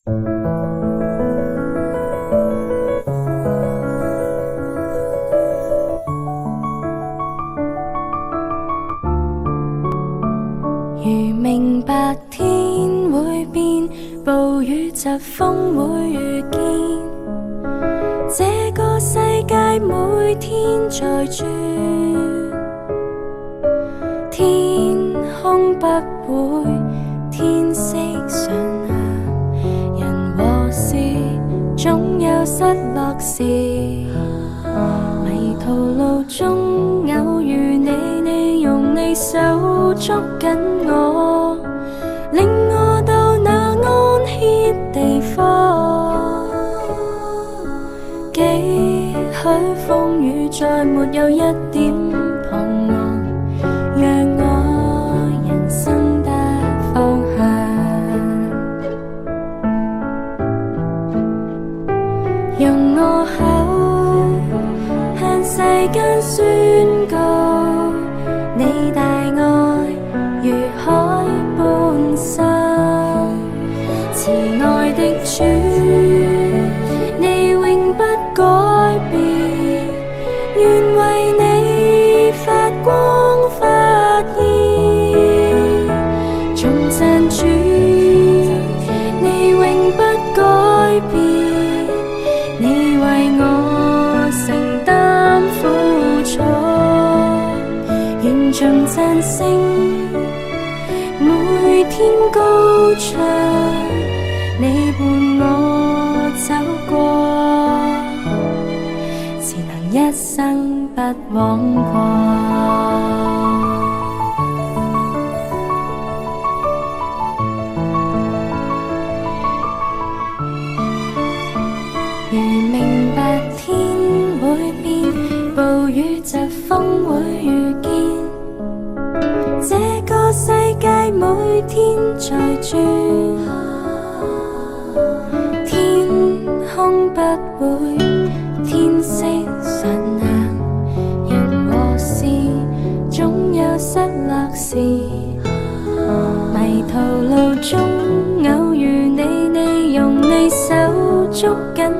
如明白天會變，暴雨疾風會遇見，這個世界每天在轉，天空不會天色常亮，人和事總有失落時，迷途路中偶遇你，你用你手捉緊我，令我到那安歇地方。幾許風雨再沒有一點彷徨，讓我人生得方向，用我口向世間宣告，你大愛如海般深，慈愛的主，你永不改變，願為你發光發現，頌讚主，你永不改變，你為我承擔苦楚，願頌讚聲每天高唱，你伴我走過，才能一生不枉過。如明白天會變，暴雨疾風會遇見，這個世界每天在轉，天空不會天色常亮，人和事總有失落時，迷途路中偶遇你，你用你手捉緊